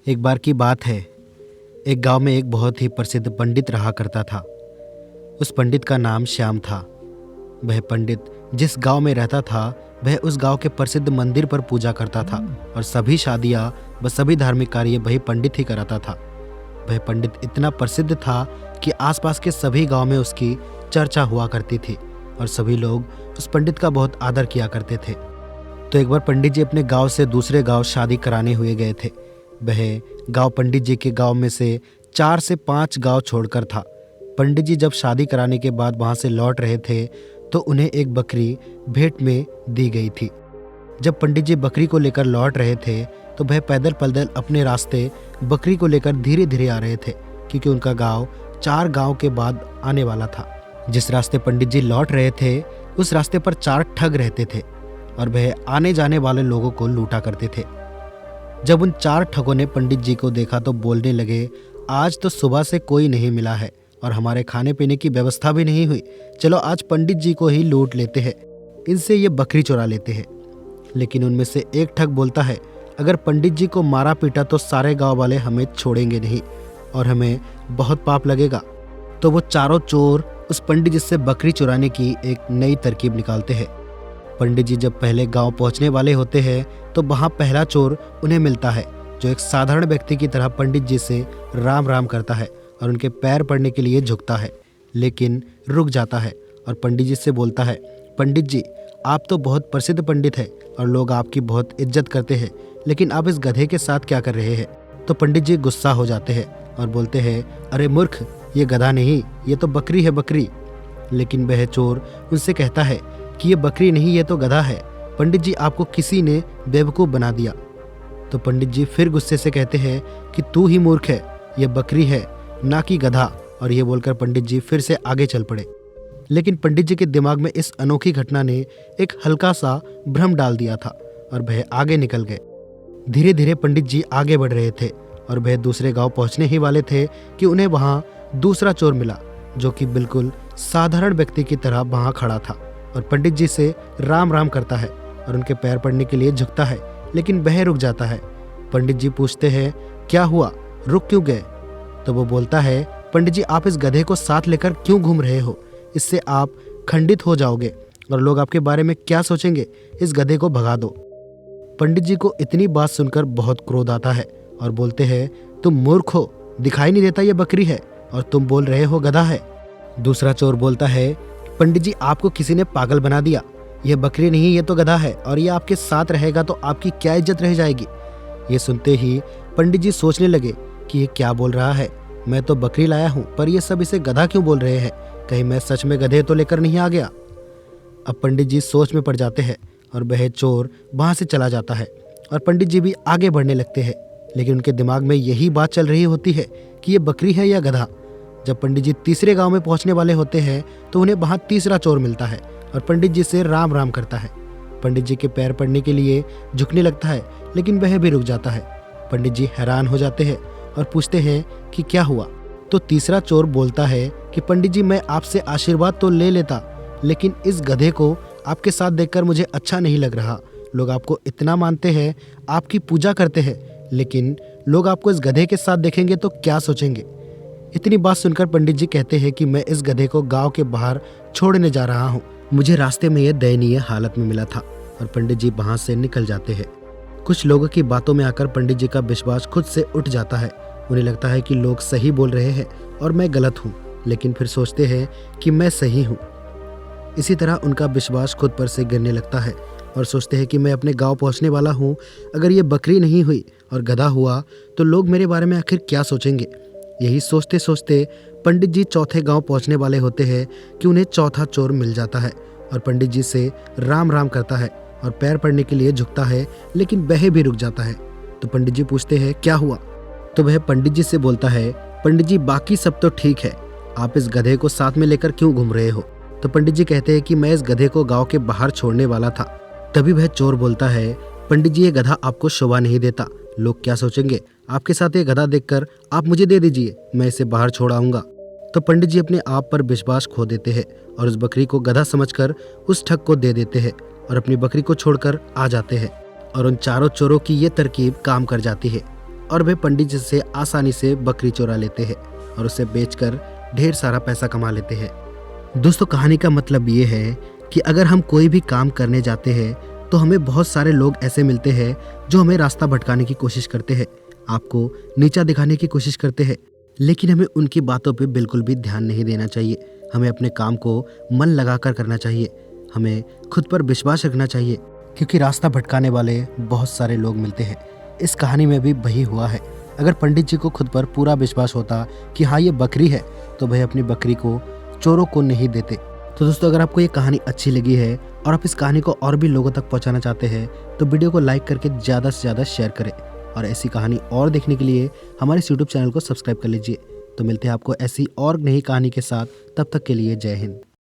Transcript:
एक बार की बात है। एक गांव में एक बहुत ही प्रसिद्ध पंडित रहा करता था। उस पंडित का नाम श्याम था। वह पंडित जिस गांव में रहता था वह उस गांव के प्रसिद्ध मंदिर पर पूजा करता था और सभी शादियां व सभी धार्मिक कार्य वही पंडित ही कराता था। वह पंडित इतना प्रसिद्ध था कि आसपास के सभी गांव में उसकी चर्चा हुआ करती थी और सभी लोग उस पंडित का बहुत आदर किया करते थे। तो एक बार पंडित जी अपने गांव से दूसरे गांव शादी कराने हुए गए थे। वह गांव पंडित जी के गांव में से 4 से 5 गांव छोड़कर था। पंडित जी जब शादी कराने के बाद वहां से लौट रहे थे तो उन्हें एक बकरी भेंट में दी गई थी। जब पंडित जी बकरी को लेकर लौट रहे थे तो वह पैदल पैदल अपने रास्ते बकरी को लेकर धीरे धीरे आ रहे थे, क्योंकि उनका गांव 4 गांव के बाद आने वाला था। जिस रास्ते पंडित जी लौट रहे थे उस रास्ते पर 4 ठग रहते थे और वह आने जाने वाले लोगों को लूटा करते थे। जब उन 4 ठगों ने पंडित जी को देखा तो बोलने लगे, आज तो सुबह से कोई नहीं मिला है और हमारे खाने पीने की व्यवस्था भी नहीं हुई। चलो आज पंडित जी को ही लूट लेते हैं, इनसे ये बकरी चुरा लेते हैं। लेकिन उनमें से एक ठग बोलता है, अगर पंडित जी को मारा पीटा तो सारे गांव वाले हमें छोड़ेंगे नहीं और हमें बहुत पाप लगेगा। तो वो चारों चोर उस पंडित जी से बकरी चुराने की एक नई तरकीब निकालते हैं। पंडित जी जब पहले गांव पहुंचने वाले होते हैं तो वहां पहला चोर उन्हें मिलता है, जो एक साधारण व्यक्ति की तरह पंडित जी से राम राम करता है और उनके पैर पड़ने के लिए झुकता है, लेकिन रुक जाता है और पंडित जी से बोलता है, पंडित जी आप तो बहुत प्रसिद्ध पंडित हैं और लोग आपकी बहुत इज्जत करते हैं, लेकिन आप इस गधे के साथ क्या कर रहे हैं? तो पंडित जी गुस्सा हो जाते हैं और बोलते हैं, अरे मूर्ख, ये गधा नहीं, ये तो बकरी है, बकरी। लेकिन वह चोर उनसे कहता है कि ये बकरी नहीं, ये तो गधा है। पंडित जी आपको किसी ने बेवकूफ़ बना दिया। तो पंडित जी फिर गुस्से से कहते हैं कि तू ही मूर्ख है, ये बकरी है ना कि गधा। और ये बोलकर पंडित जी फिर से आगे चल पड़े। लेकिन पंडित जी के दिमाग में इस अनोखी घटना ने एक हल्का सा भ्रम डाल दिया था और वह आगे निकल गए। धीरे धीरे पंडित जी आगे बढ़ रहे थे और वह दूसरे गांव पहुंचने ही वाले थे कि उन्हें वहां दूसरा चोर मिला, जो कि बिल्कुल साधारण व्यक्ति की तरह वहां खड़ा था और पंडित जी से राम राम करता है और उनके पैर पड़ने के लिए झुकता है, लेकिन वह रुक जाता है। पंडित जी पूछते हैं, क्या हुआ, रुक क्यों गए? तो वो बोलता है, पंडित जी आप इस गधे को साथ लेकर क्यों घूम रहे हो? इससे आप खंडित हो जाओगे और लोग आपके बारे में क्या सोचेंगे, इस गधे को भगा दो। पंडित जी को इतनी बात सुनकर बहुत क्रोध आता है और बोलते हैं, तुम मूर्ख हो, दिखाई नहीं देता ये बकरी है और तुम बोल रहे हो गधा है। दूसरा चोर बोलता है, पंडित जी आपको किसी ने पागल बना दिया, यह बकरी नहीं, ये तो गधा है और ये आपके साथ रहेगा तो आपकी क्या इज्जत रह जाएगी। ये सुनते ही पंडित जी सोचने लगे कि ये क्या बोल रहा है, मैं तो बकरी लाया हूँ पर ये सब इसे गधा क्यों बोल रहे हैं, कहीं मैं सच में गधे तो लेकर नहीं आ गया। अब पंडित जी सोच में पड़ जाते हैं और वह चोर वहाँ से चला जाता है और पंडित जी भी आगे बढ़ने लगते हैं, लेकिन उनके दिमाग में यही बात चल रही होती है कि ये बकरी है या गधा। जब पंडित जी तीसरे गांव में पहुंचने वाले होते हैं तो उन्हें वहां तीसरा चोर मिलता है और पंडित जी से राम राम करता है। पंडित जी के पैर पड़ने के लिए झुकने लगता है, लेकिन वह भी रुक जाता है। पंडित जी हैरान हो जाते हैं और पूछते हैं कि क्या हुआ? तो तीसरा चोर बोलता है कि पंडित जी मैं आपसे आशीर्वाद तो ले लेता, लेकिन इस गधे को आपके साथ देखकर मुझे अच्छा नहीं लग रहा। लोग आपको इतना मानते हैं, आपकी पूजा करते हैं, लेकिन लोग आपको इस गधे के साथ देखेंगे तो क्या सोचेंगे? इतनी बात सुनकर पंडित जी कहते हैं कि मैं इस गधे को गांव के बाहर छोड़ने जा रहा हूँ, मुझे रास्ते में यह दयनीय हालत में मिला था। और पंडित जी वहां से निकल जाते हैं। कुछ लोगों की बातों में आकर पंडित जी का विश्वास खुद से उठ जाता है। उन्हें लगता है कि लोग सही बोल रहे हैं और मैं गलत हूँ, लेकिन फिर सोचते हैं कि मैं सही हूँ। इसी तरह उनका विश्वास खुद पर से गिरने लगता है और सोचते हैं कि मैं अपने गाँव पहुँचने वाला हूँ, अगर ये बकरी नहीं हुई और गधा हुआ तो लोग मेरे बारे में आखिर क्या सोचेंगे। यही सोचते सोचते पंडित जी चौथे गांव पहुंचने वाले होते हैं कि उन्हें चौथा चोर मिल जाता है और पंडित जी से राम राम करता है और पैर पड़ने के लिए झुकता है, लेकिन वह भी रुक जाता है। तो पंडित जी पूछते हैं, क्या हुआ? तो वह पंडित जी से बोलता है, पंडित जी बाकी सब तो ठीक है, आप इस गधे को साथ में लेकर क्यों घूम रहे हो? तो पंडित जी कहते हैं कि मैं इस गधे को गाँव के बाहर छोड़ने वाला था। तभी वह चोर बोलता है, पंडित जी ये गधा आपको शोभा नहीं देता, लोग क्या सोचेंगे, आपके साथ ये गधा देखकर आप मुझे दे दीजिए, मैं इसे बाहर छोड़ आऊंगा। तो पंडित जी अपने आप पर विश्वास खो देते हैं और उस बकरी को गधा समझकर उस ठग को दे देते हैं और अपनी बकरी को छोड़कर आ जाते हैं और उन चारों चोरों की ये तरकीब काम कर जाती है और वे पंडित जी से आसानी से बकरी चुरा लेते हैं और उसे बेचकर ढेर सारा पैसा कमा लेते हैं। दोस्तों, कहानी का मतलब ये है कि अगर हम कोई भी काम करने जाते हैं तो हमें बहुत सारे लोग ऐसे मिलते हैं जो हमें रास्ता भटकाने की कोशिश करते हैं, आपको नीचा दिखाने की कोशिश करते हैं, लेकिन हमें उनकी बातों पे बिल्कुल भी ध्यान नहीं देना चाहिए। हमें अपने काम को मन लगाकर करना चाहिए, हमें खुद पर विश्वास रखना चाहिए, क्योंकि रास्ता भटकाने वाले बहुत सारे लोग मिलते हैं। इस कहानी में भी वही हुआ है। अगर पंडित जी को खुद पर पूरा विश्वास होता कि हाँ ये बकरी है, तो वह अपनी बकरी को चोरों को नहीं देते। तो दोस्तों, अगर आपको ये कहानी अच्छी लगी है और आप इस कहानी को और भी लोगों तक पहुंचाना चाहते हैं तो वीडियो को लाइक करके ज़्यादा से ज़्यादा शेयर करें, और ऐसी कहानी और देखने के लिए हमारे इस यूट्यूब चैनल को सब्सक्राइब कर लीजिए। तो मिलते हैं आपको ऐसी और नई कहानी के साथ, तब तक के लिए जय हिंद।